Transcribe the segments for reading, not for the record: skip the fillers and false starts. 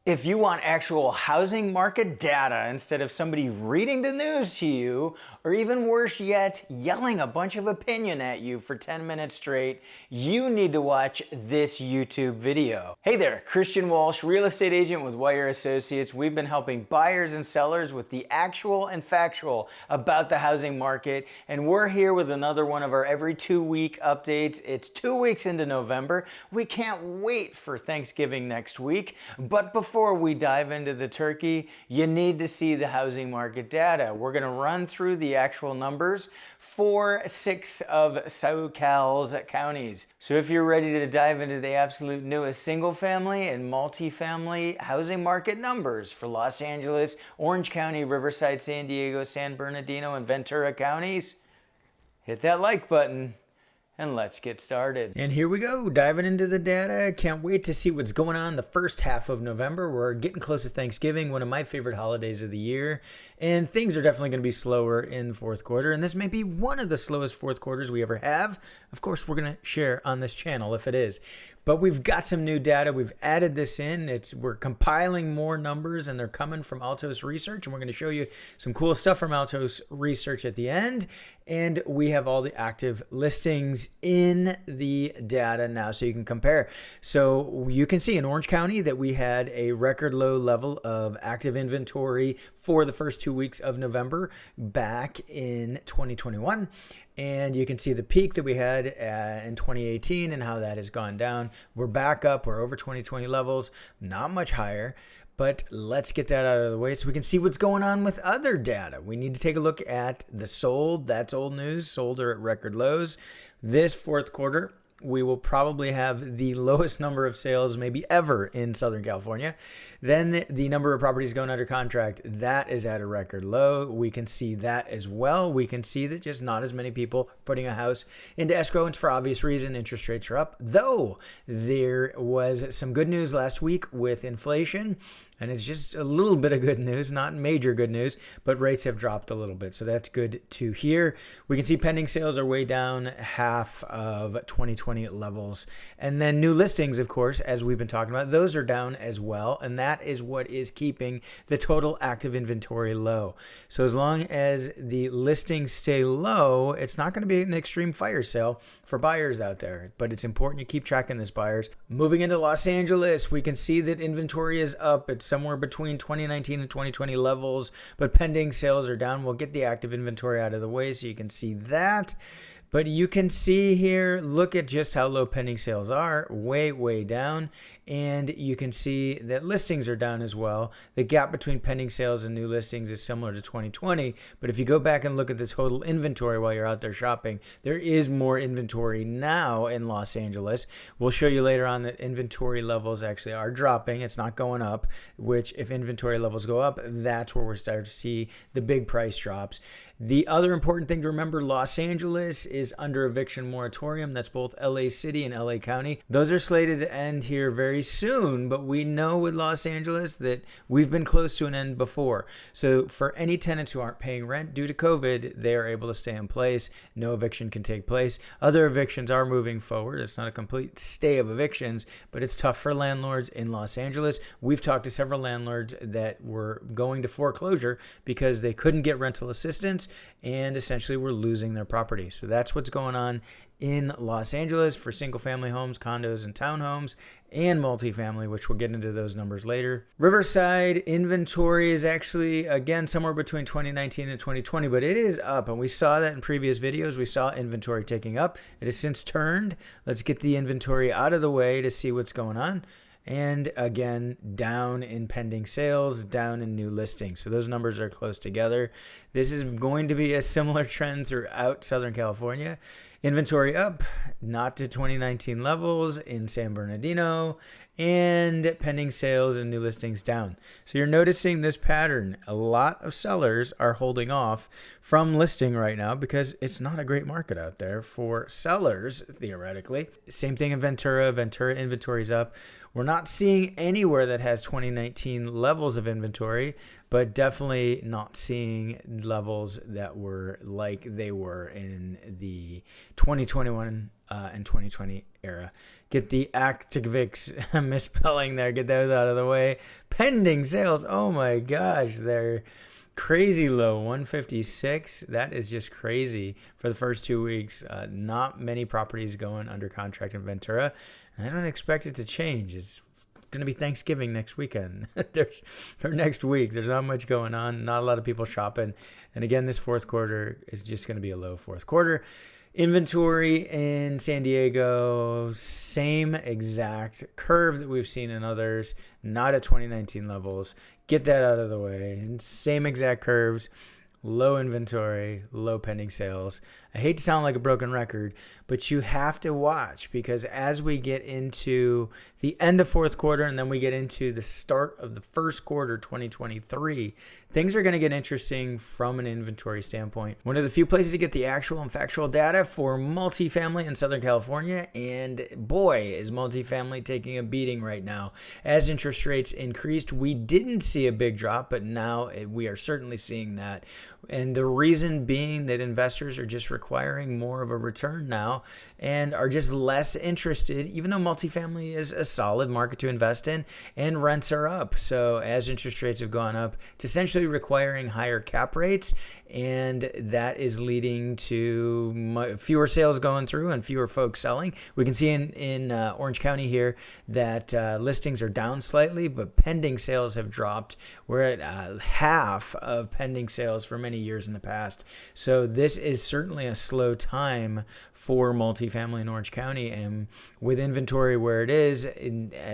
If you want actual housing market data instead of somebody reading the news to you, or even worse yet, yelling a bunch of opinion at you for 10 minutes straight, you need to watch this YouTube video. Hey there, Christian Walsh, real estate agent with Wire Associates. We've been helping buyers and sellers with the actual and factual about the housing market, and we're here with another one of our every 2-week updates. It's 2 weeks into November. We can't wait for Thanksgiving next week, but before we dive into the turkey, you need to see the housing market data. We're going to run through the actual numbers for 6 of SoCal's counties. So if you're ready to dive into the absolute newest single family and multifamily housing market numbers for Los Angeles, Orange County, Riverside, San Diego, San Bernardino, and Ventura counties, hit that like button. And let's get started. And here we go, diving into the data. Can't wait to see what's going on the first half of November. We're getting close to Thanksgiving, one of my favorite holidays of the year. And things are definitely going to be slower in fourth quarter. And this may be one of the slowest fourth quarters we ever have. Of course, we're going to share on this channel if it is. But we've got some new data. We've added this in. We're compiling more numbers, and they're coming from Altos Research. And we're going to show you some cool stuff from Altos Research at the end. And we have all the active listings in the data now so you can compare. So you can see in Orange County that we had a record low level of active inventory for the first 2 weeks of November back in 2021. And you can see the peak that we had in 2018 and how that has gone down. We're back up. We're over 2020 levels, not much higher. But let's get that out of the way so we can see what's going on with other data. We need to take a look at the sold. That's old news. Sold are at record lows. This fourth quarter, we will probably have the lowest number of sales maybe ever in Southern California. Then the number of properties going under contract, that is at a record low. We can see that as well. We can see that just not as many people putting a house into escrow, and for obvious reason, interest rates are up. Though there was some good news last week with inflation, and it's just a little bit of good news, not major good news, but rates have dropped a little bit. So that's good to hear. We can see pending sales are way down half of 2020 levels. And then new listings, of course, as we've been talking about, those are down as well. And that is what is keeping the total active inventory low. So as long as the listings stay low, it's not going to be an extreme fire sale for buyers out there. But it's important you keep tracking this, buyers. Moving into Los Angeles, we can see that inventory is up. It's somewhere between 2019 and 2020 levels, but pending sales are down. We'll get the active inventory out of the way so you can see that. But you can see here, look at just how low pending sales are, way, way down. And you can see that listings are down as well. The gap between pending sales and new listings is similar to 2020. But if you go back and look at the total inventory while you're out there shopping, there is more inventory now in Los Angeles. We'll show you later on that inventory levels actually are dropping. It's not going up, which if inventory levels go up, that's where we're starting to see the big price drops. The other important thing to remember, Los Angeles is under eviction moratorium. That's both LA City and LA County. Those are slated to end here very soon, but we know with Los Angeles that we've been close to an end before. So for any tenants who aren't paying rent due to COVID, they are able to stay in place. No eviction can take place. Other evictions are moving forward. It's not a complete stay of evictions, but it's tough for landlords in Los Angeles. We've talked to several landlords that were going to foreclosure because they couldn't get rental assistance and essentially were losing their property. So that's what's going on in Los Angeles for single family homes, condos, and townhomes, and multifamily, which we'll get into those numbers later. Riverside inventory is actually, again, somewhere between 2019 and 2020, but it is up, and we saw that in previous videos. We saw inventory taking up. It has since turned. Let's get the inventory out of the way to see what's going on. And again, down in pending sales, down in new listings. So those numbers are close together. This is going to be a similar trend throughout Southern California. Inventory up, not to 2019 levels in San Bernardino, and pending sales and new listings down. So you're noticing this pattern. A lot of sellers are holding off from listing right now because it's not a great market out there for sellers, theoretically. Same thing in Ventura. Ventura inventory is up. We're not seeing anywhere that has 2019 levels of inventory, but definitely not seeing levels that were like they were in the 2021 and 2020 era. Get the activics misspelling there. Get those out of the way. Pending sales. Oh my gosh, they're crazy low, 156. That is just crazy for the first 2 weeks. Not many properties going under contract in Ventura. And I don't expect it to change. It's going to be Thanksgiving next weekend. Or next week. There's not much going on. Not a lot of people shopping. And again, this fourth quarter is just going to be a low fourth quarter. Inventory in San Diego, same exact curve that we've seen in others, not at 2019 levels. Get that out of the way. Same exact curves, low inventory, low pending sales. I hate to sound like a broken record, but you have to watch, because as we get into the end of fourth quarter and then we get into the start of the first quarter 2023, things are going to get interesting from an inventory standpoint. One of the few places to get the actual and factual data for multifamily in Southern California, and boy, is multifamily taking a beating right now. As interest rates increased, we didn't see a big drop, but now we are certainly seeing that. And the reason being that investors are just requiring more of a return now and are just less interested, even though multifamily is a solid market to invest in and rents are up. So as interest rates have gone up, it's essentially requiring higher cap rates, and that is leading to fewer sales going through and fewer folks selling. We can see in Orange County here that listings are down slightly, but pending sales have dropped. We're at half of pending sales for many years in the past. So this is certainly a slow time for multifamily in Orange County, and with inventory where it is,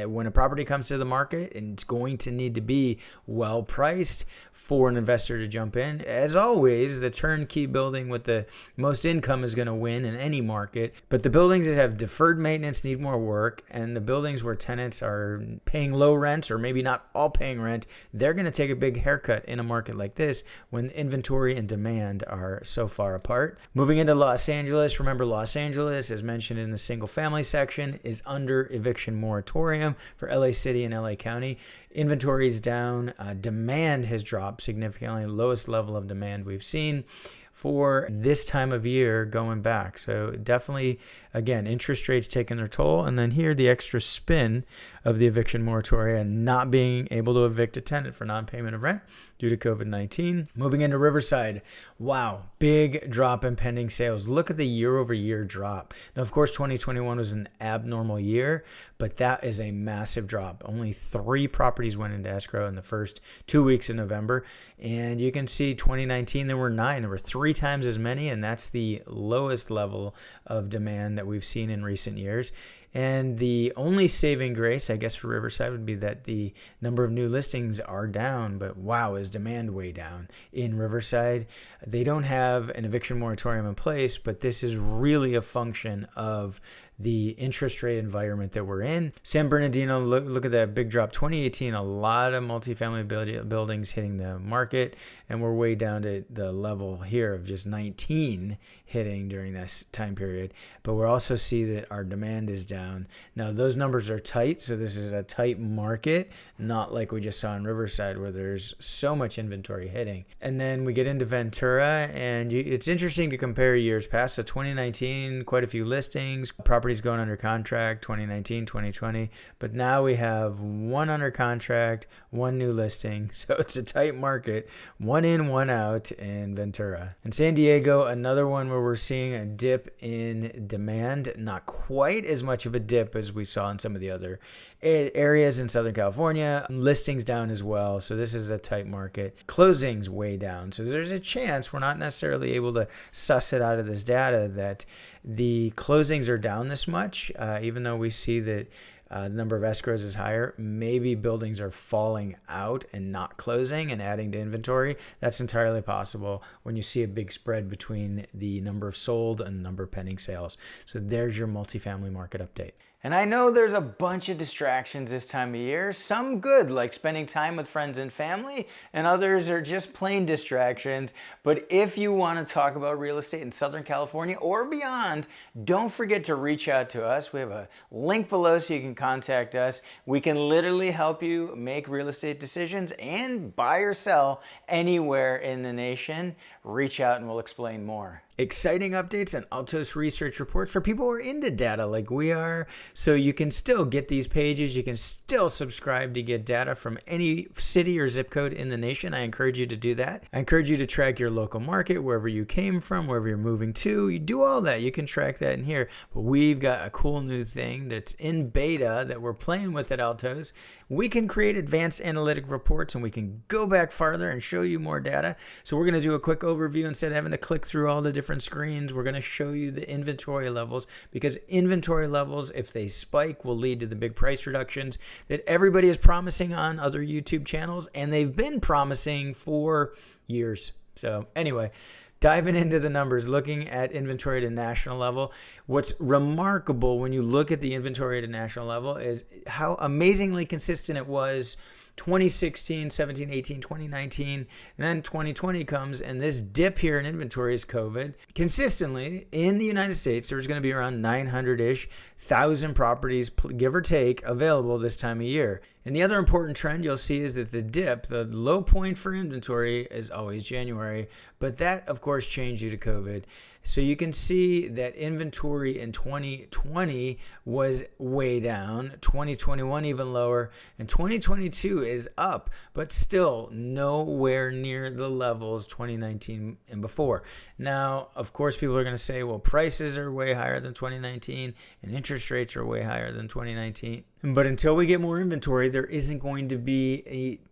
when a property comes to the market, it's going to need to be well priced for an investor to jump in. As always, the turnkey building with the most income is going to win in any market, but the buildings that have deferred maintenance need more work, and the buildings where tenants are paying low rents or maybe not all paying rent, they're going to take a big haircut in a market like this when inventory and demand are so far apart. Moving into Los Angeles, remember Los Angeles, as mentioned in the single family section, is under eviction moratorium for LA City and LA County. Inventory is down. Demand has dropped significantly, lowest level of demand we've seen for this time of year going back. So definitely, again, interest rates taking their toll. And then here, the extra spin of the eviction moratorium and not being able to evict a tenant for non-payment of rent due to COVID-19. Moving into Riverside. Wow, big drop in pending sales. Look at the year-over-year drop. Now, of course, 2021 was an abnormal year, but that is a massive drop. Only 3 properties went into escrow in the first 2 weeks of November. And you can see 2019, there were 9. There were 3 times as many, and that's the lowest level of demand that we've seen in recent years. And the only saving grace, I guess, for Riverside would be that the number of new listings are down, but wow, is demand way down in Riverside. They don't have an eviction moratorium in place, but this is really a function of the interest rate environment that we're in. San Bernardino, look at that big drop. 2018, a lot of multifamily buildings hitting the market, and we're way down to the level here of just 19 hitting during this time period. But we'll also see that our demand is down. Now, those numbers are tight, so this is a tight market, not like we just saw in Riverside where there's so much inventory hitting. And then we get into Ventura, and it's interesting to compare years past. So 2019, quite a few listings, properties going under contract, 2019, 2020. But now we have 1 under contract, 1 new listing. So it's a tight market, 1 in, 1 out in Ventura. In San Diego, another one where we're seeing a dip in demand, not quite as much of a dip as we saw in some of the other areas in Southern California. Listings down as well. So this is a tight market. Closings way down. So there's a chance, we're not necessarily able to suss it out of this data, that the closings are down this much, even though we see that the number of escrows is higher. Maybe buildings are falling out and not closing and adding to inventory. That's entirely possible when you see a big spread between the number of sold and the number of pending sales. So there's your multifamily market update. And I know there's a bunch of distractions this time of year, some good, like spending time with friends and family, and others are just plain distractions. But if you want to talk about real estate in Southern California or beyond, don't forget to reach out to us. We have a link below so you can contact us. We can literally help you make real estate decisions and buy or sell anywhere in the nation. Reach out and we'll explain more. Exciting updates and Altos research reports for people who are into data like we are. So you can still get these pages. You can still subscribe to get data from any city or zip code in the nation. I encourage you to do that. I encourage you to track your local market, wherever you came from, wherever you're moving to. You do all that. You can track that in here. But we've got a cool new thing that's in beta that we're playing with at Altos. We can create advanced analytic reports, and we can go back farther and show you more data. So we're going to do a quick overview. Instead of having to click through all the different screens, we're going to show you the inventory levels, because inventory levels, if they spike, will lead to the big price reductions that everybody is promising on other YouTube channels, and they've been promising for years. So anyway, diving into the numbers, looking at inventory at a national level. What's remarkable when you look at the inventory at a national level is how amazingly consistent it was 2016, 17, 18, 2019, and then 2020 comes, and this dip here in inventory is COVID. Consistently, in the United States, there's going to be around 900-ish thousand properties, give or take, available this time of year. And the other important trend you'll see is that the dip, the low point for inventory, is always January, but that, of course, changed due to COVID. So you can see that inventory in 2020 was way down, 2021 even lower, and 2022 is up, but still nowhere near the levels 2019 and before. Now, of course, people are going to say, well, prices are way higher than 2019 and interest rates are way higher than 2019. But until we get more inventory, there isn't going to be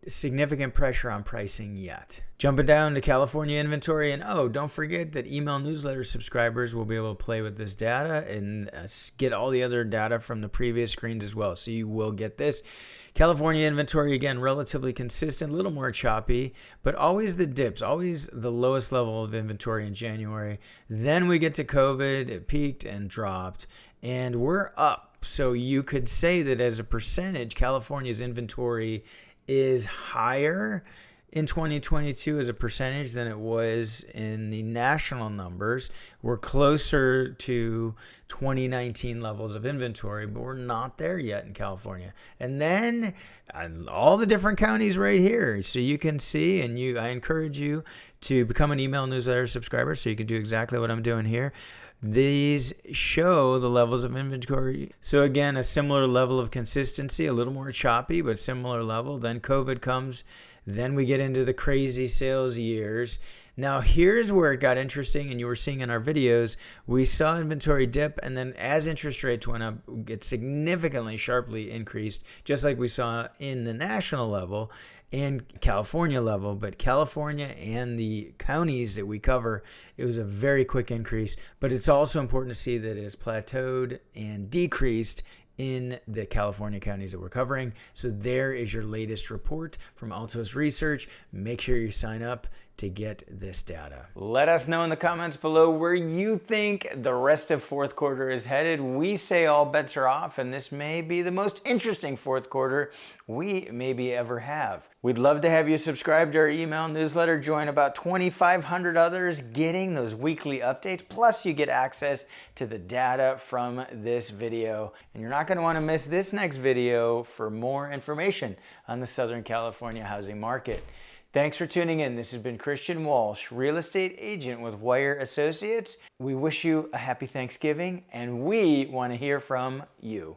a significant pressure on pricing yet. Jumping down to California inventory, and don't forget that email newsletter subscribers will be able to play with this data and get all the other data from the previous screens as well. So you will get this. California inventory, again, relatively consistent, a little more choppy, but always the dips, always the lowest level of inventory in January. Then we get to COVID, it peaked and dropped, and we're up. So you could say that as a percentage, California's inventory is higher in 2022 as a percentage than it was in the national numbers. We're closer to 2019 levels of inventory, but we're not there yet in California. And then all the different counties right here. So you can see, and I encourage you to become an email newsletter subscriber so you can do exactly what I'm doing here. These show the levels of inventory. So again, a similar level of consistency, a little more choppy, but similar level. Then COVID comes. Then we get into the crazy sales years. Now here's where it got interesting, and you were seeing in our videos, we saw inventory dip, and then as interest rates went up, it significantly, sharply increased, just like we saw in the national level and California level. But California and the counties that we cover, it was a very quick increase. But it's also important to see that it has plateaued and decreased in the California counties that we're covering. So there is your latest report from Altos Research. Make sure you sign up to get this data. Let us know in the comments below where you think the rest of fourth quarter is headed. We say all bets are off, and this may be the most interesting fourth quarter we maybe ever have. We'd love to have you subscribe to our email newsletter, join about 2,500 others getting those weekly updates, plus you get access to the data from this video. And you're not going to want to miss this next video for more information on the Southern California housing market. Thanks for tuning in. This has been Christian Walsh, real estate agent with Wire Associates. We wish you a happy Thanksgiving, and we want to hear from you.